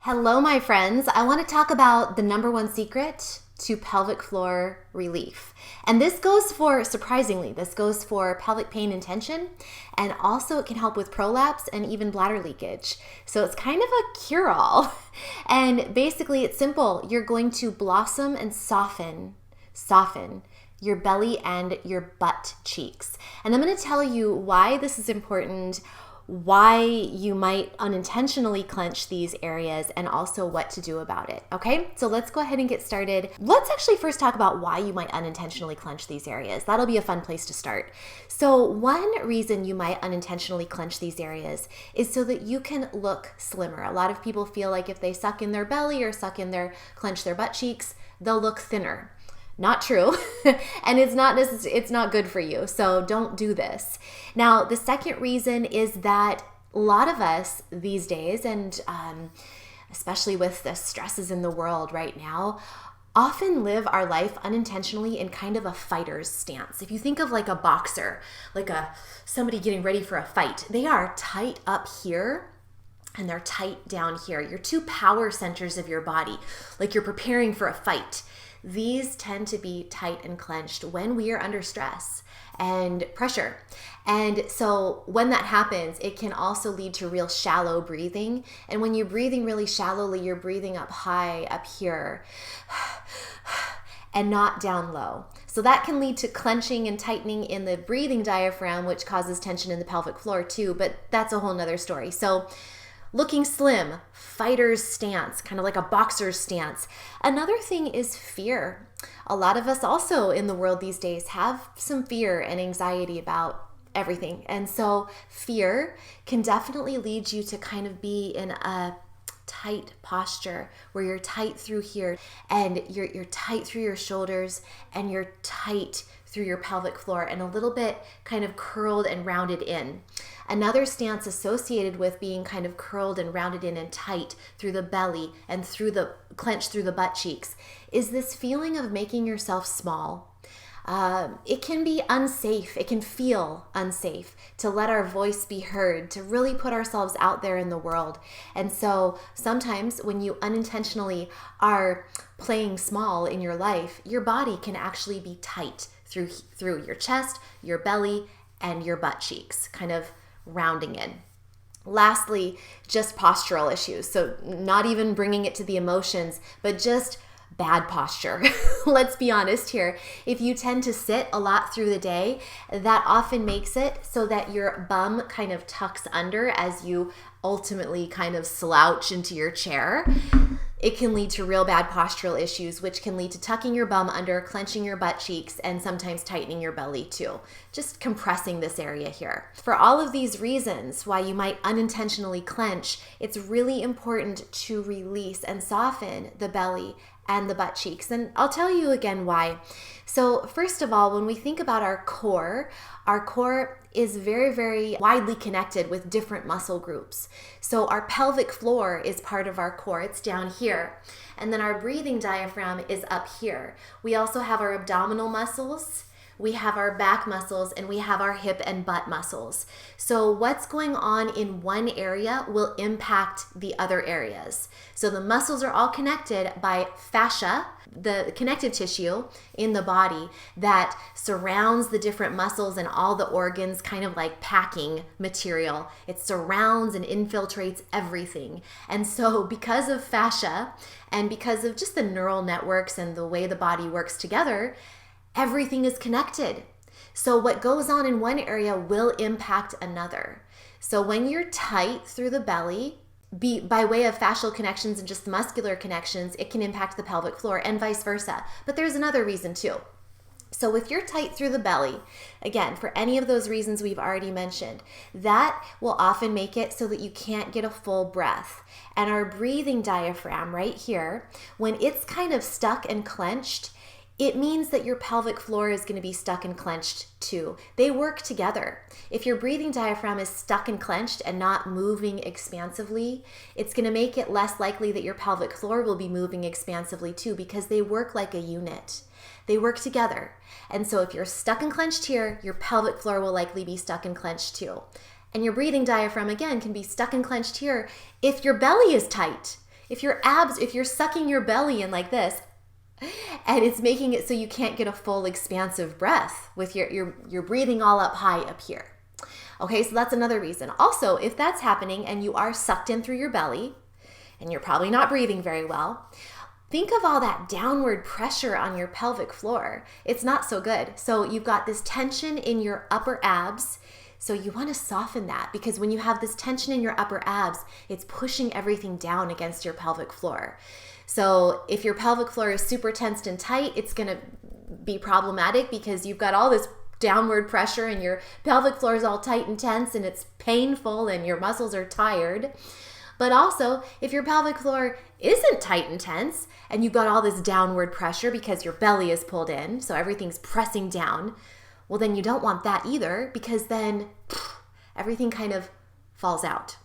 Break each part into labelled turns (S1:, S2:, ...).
S1: Hello, my friends. I want to talk about the number one secret to pelvic floor relief. And this goes for, surprisingly, this goes for pelvic pain and tension, and also it can help with prolapse and even bladder leakage. So it's kind of a cure-all. And basically it's simple. You're going to blossom and soften your belly and your butt cheeks. And I'm going to tell you why this is important, why you might unintentionally clench these areas, and also what to do about it. Okay, so let's go ahead and get started. Let's actually first talk about why you might unintentionally clench these areas. That'll be a fun place to start. So one reason you might unintentionally clench these areas is so that you can look slimmer. A lot of people feel like if they suck in their belly or clench their butt cheeks, they'll look thinner. Not true. And it's not good for you. So don't do this. Now, the second reason is that a lot of us these days, and especially with the stresses in the world right now, often live our life unintentionally in kind of a fighter's stance. If you think of like a boxer, somebody getting ready for a fight, they are tight up here and they're tight down here. Your two power centers of your body, like you're preparing for a fight. These tend to be tight and clenched when we are under stress and pressure. And so when that happens, it can also lead to real shallow breathing. And when you're breathing really shallowly, you're breathing up high up here and not down low. So that can lead to clenching and tightening in the breathing diaphragm, which causes tension in the pelvic floor too, but that's a whole nother story. So looking slim, fighter's stance, kind of like a boxer's stance. Another thing is fear. A lot of us also in the world these days have some fear and anxiety about everything. And so fear can definitely lead you to kind of be in a tight posture where you're tight through here and you're tight through your shoulders and you're tight through your pelvic floor and a little bit kind of curled and rounded in. Another stance associated with being kind of curled and rounded in and tight through the belly and through the clench through the butt cheeks is this feeling of making yourself small. It can be unsafe. It can feel unsafe to let our voice be heard, to really put ourselves out there in the world. And so sometimes when you unintentionally are playing small in your life, your body can actually be tight through your chest, your belly, and your butt cheeks, kind of rounding in. Lastly, just postural issues. So not even bringing it to the emotions, but just bad posture. Let's be honest here. If you tend to sit a lot through the day, that often makes it so that your bum kind of tucks under as you ultimately kind of slouch into your chair. It can lead to real bad postural issues, which can lead to tucking your bum under, clenching your butt cheeks, and sometimes tightening your belly too. Just compressing this area here. For all of these reasons why you might unintentionally clench, it's really important to release and soften the belly and the butt cheeks. And I'll tell you again why. So first of all, when we think about our core is very, very widely connected with different muscle groups. So our pelvic floor is part of our core. It's down here. And then our breathing diaphragm is up here. We also have our abdominal muscles, we have our back muscles, and we have our hip and butt muscles. So what's going on in one area will impact the other areas. So the muscles are all connected by fascia, the connective tissue in the body that surrounds the different muscles and all the organs, kind of like packing material. It surrounds and infiltrates everything. And so because of fascia and because of just the neural networks and the way the body works together, everything is connected. So what goes on in one area will impact another. So when you're tight through the belly, by way of fascial connections and just muscular connections, it can impact the pelvic floor and vice versa. But there's another reason too. So if you're tight through the belly, again, for any of those reasons we've already mentioned, that will often make it so that you can't get a full breath. And our breathing diaphragm right here, when it's kind of stuck and clenched, it means that your pelvic floor is going to be stuck and clenched too. They work together. If your breathing diaphragm is stuck and clenched and not moving expansively, it's going to make it less likely that your pelvic floor will be moving expansively too, because they work like a unit. They work together. And so if you're stuck and clenched here, your pelvic floor will likely be stuck and clenched too. And your breathing diaphragm, again, can be stuck and clenched here if your belly is tight. if you're sucking your belly in like this, and it's making it so you can't get a full expansive breath with you're breathing all up high up here. Okay, so that's another reason. Also, if that's happening and you are sucked in through your belly and you're probably not breathing very well, think of all that downward pressure on your pelvic floor. It's not so good. So you've got this tension in your upper abs. So you want to soften that, because when you have this tension in your upper abs, it's pushing everything down against your pelvic floor. So if your pelvic floor is super tensed and tight, it's going to be problematic because you've got all this downward pressure and your pelvic floor is all tight and tense and it's painful and your muscles are tired. But also, if your pelvic floor isn't tight and tense and you've got all this downward pressure because your belly is pulled in, so everything's pressing down, well, then you don't want that either, because then everything kind of falls out.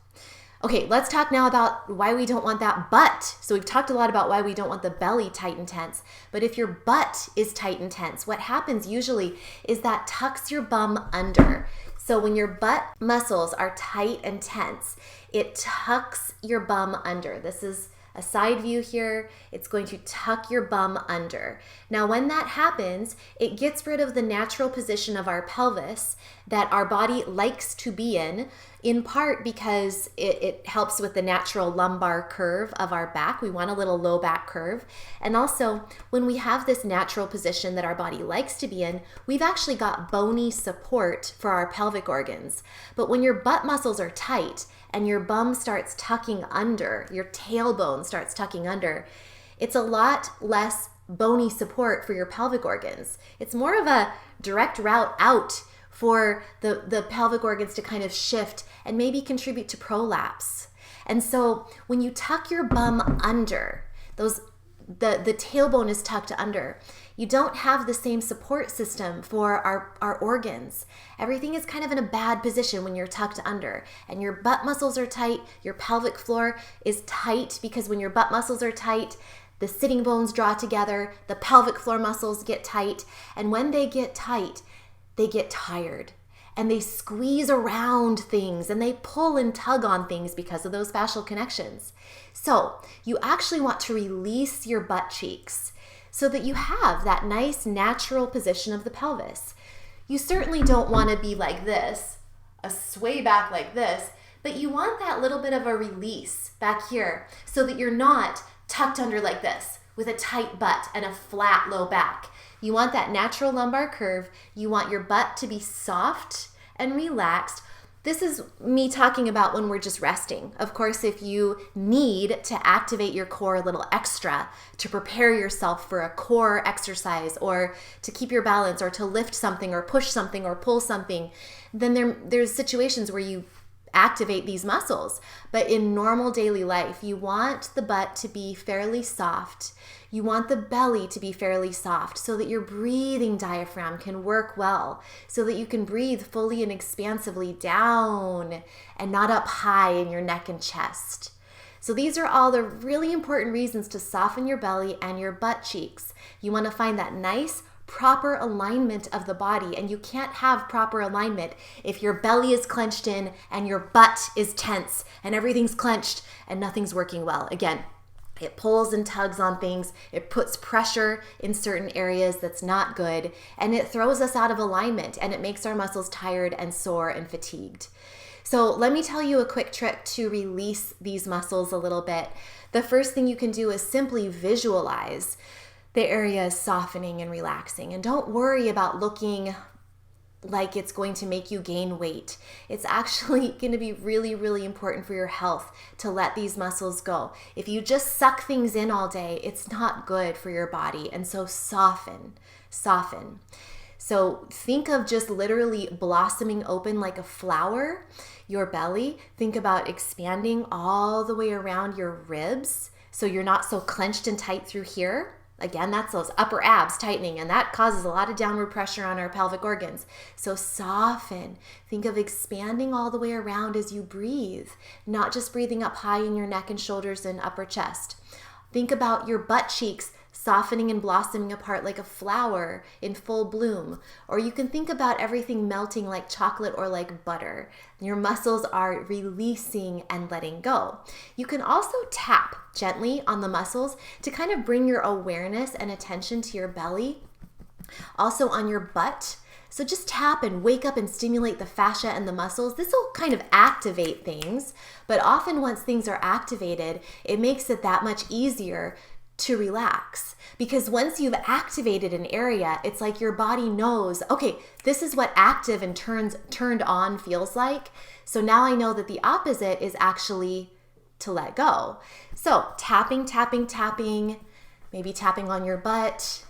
S1: Okay, let's talk now about why we don't want that butt. So we've talked a lot about why we don't want the belly tight and tense, but if your butt is tight and tense, what happens usually is that tucks your bum under. So when your butt muscles are tight and tense, it tucks your bum under. This is a side view here. It's going to tuck your bum under. Now, when that happens, it gets rid of the natural position of our pelvis that our body likes to be in part because it helps with the natural lumbar curve of our back. We want a little low back curve. And also, when we have this natural position that our body likes to be in, we've actually got bony support for our pelvic organs. But when your butt muscles are tight and your bum starts tucking under, your tailbone starts tucking under, it's a lot less bony support for your pelvic organs. It's more of a direct route out for the pelvic organs to kind of shift and maybe contribute to prolapse. And so when you tuck your bum under, the tailbone is tucked under, you don't have the same support system for our organs. Everything is kind of in a bad position when you're tucked under, and your butt muscles are tight, your pelvic floor is tight, because when your butt muscles are tight, the sitting bones draw together, the pelvic floor muscles get tight, and when they get tight, they get tired. And they squeeze around things and they pull and tug on things because of those fascial connections. So you actually want to release your butt cheeks so that you have that nice natural position of the pelvis. You certainly don't want to be like this, a sway back like this, but you want that little bit of a release back here so that you're not tucked under like this with a tight butt and a flat low back. You want that natural lumbar curve. You want your butt to be soft and relaxed. This is me talking about when we're just resting. Of course, if you need to activate your core a little extra to prepare yourself for a core exercise or to keep your balance or to lift something or push something or pull something, then there's situations where you activate these muscles. But in normal daily life, you want the butt to be fairly soft. You want the belly to be fairly soft so that your breathing diaphragm can work well, so that you can breathe fully and expansively down and not up high in your neck and chest. So these are all the really important reasons to soften your belly and your butt cheeks. You want to find that nice, proper alignment of the body, and you can't have proper alignment if your belly is clenched in and your butt is tense and everything's clenched and nothing's working well. Again, it pulls and tugs on things, it puts pressure in certain areas that's not good, and it throws us out of alignment, and it makes our muscles tired and sore and fatigued. So let me tell you a quick trick to release these muscles a little bit. The first thing you can do is simply visualize the area is softening and relaxing. And don't worry about looking like it's going to make you gain weight. It's actually going to be really, really important for your health to let these muscles go. If you just suck things in all day, it's not good for your body. And so soften. So think of just literally blossoming open like a flower, your belly. Think about expanding all the way around your ribs so you're not so clenched and tight through here. Again, that's those upper abs tightening, and that causes a lot of downward pressure on our pelvic organs. So soften. Think of expanding all the way around as you breathe, not just breathing up high in your neck and shoulders and upper chest. Think about your butt cheeks softening and blossoming apart like a flower in full bloom. Or you can think about everything melting like chocolate or like butter. Your muscles are releasing and letting go. You can also tap gently on the muscles to kind of bring your awareness and attention to your belly. Also on your butt. So just tap and wake up and stimulate the fascia and the muscles. This will kind of activate things, but often once things are activated, it makes it that much easier to relax. Because once you've activated an area, it's like your body knows, okay, this is what active and turned on feels like. So now I know that the opposite is actually to let go. So tapping, tapping, tapping, maybe tapping on your butt.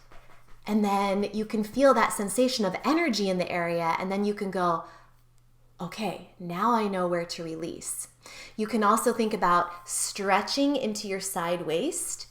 S1: And then you can feel that sensation of energy in the area, and then you can go, okay, now I know where to release. You can also think about stretching into your side waist,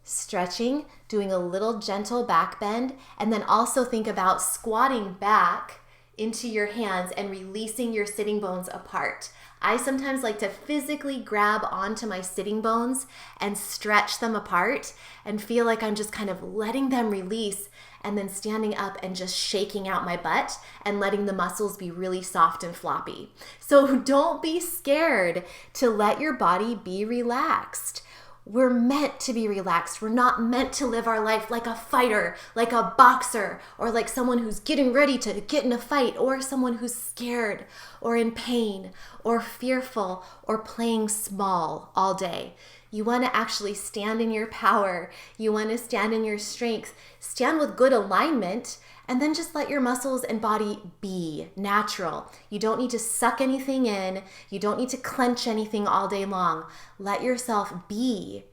S1: stretching, doing a little gentle back bend, and then also think about squatting back into your hands and releasing your sitting bones apart. I sometimes like to physically grab onto my sitting bones and stretch them apart and feel like I'm just kind of letting them release and then standing up and just shaking out my butt and letting the muscles be really soft and floppy. So don't be scared to let your body be relaxed. We're meant to be relaxed. We're not meant to live our life like a fighter, like a boxer, or like someone who's getting ready to get in a fight, or someone who's scared or in pain or fearful or playing small all day. You want to actually stand in your power. You want to stand in your strength. Stand with good alignment, and then just let your muscles and body be natural. You don't need to suck anything in. You don't need to clench anything all day long. Let yourself be.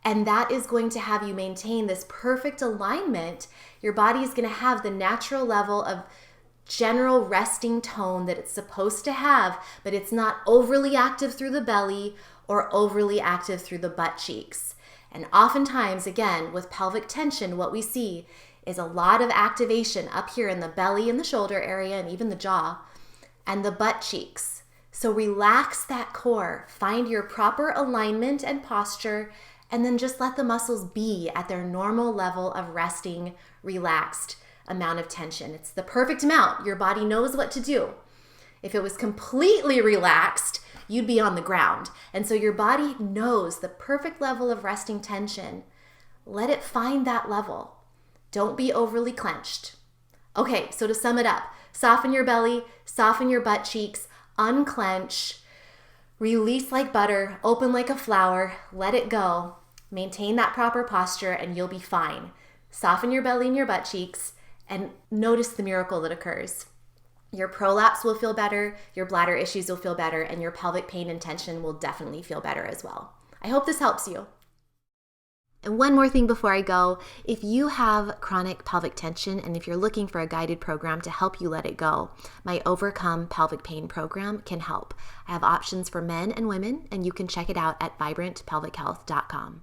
S1: And that is going to have you maintain this perfect alignment. Your body is going to have the natural level of general resting tone that it's supposed to have, but it's not overly active through the belly or overly active through the butt cheeks. And oftentimes, again, with pelvic tension, what we see is a lot of activation up here in the belly and the shoulder area and even the jaw and the butt cheeks. So relax that core, find your proper alignment and posture, and then just let the muscles be at their normal level of resting, relaxed amount of tension. It's the perfect amount. Your body knows what to do. If it was completely relaxed, you'd be on the ground. And so your body knows the perfect level of resting tension. Let it find that level. Don't be overly clenched. Okay, so to sum it up, soften your belly, soften your butt cheeks, unclench, release like butter, open like a flower, let it go, maintain that proper posture, and you'll be fine. Soften your belly and your butt cheeks, and notice the miracle that occurs. Your prolapse will feel better, your bladder issues will feel better, and your pelvic pain and tension will definitely feel better as well. I hope this helps you. And one more thing before I go, if you have chronic pelvic tension and if you're looking for a guided program to help you let it go, my Overcome Pelvic Pain program can help. I have options for men and women, and you can check it out at vibrantpelvichealth.com.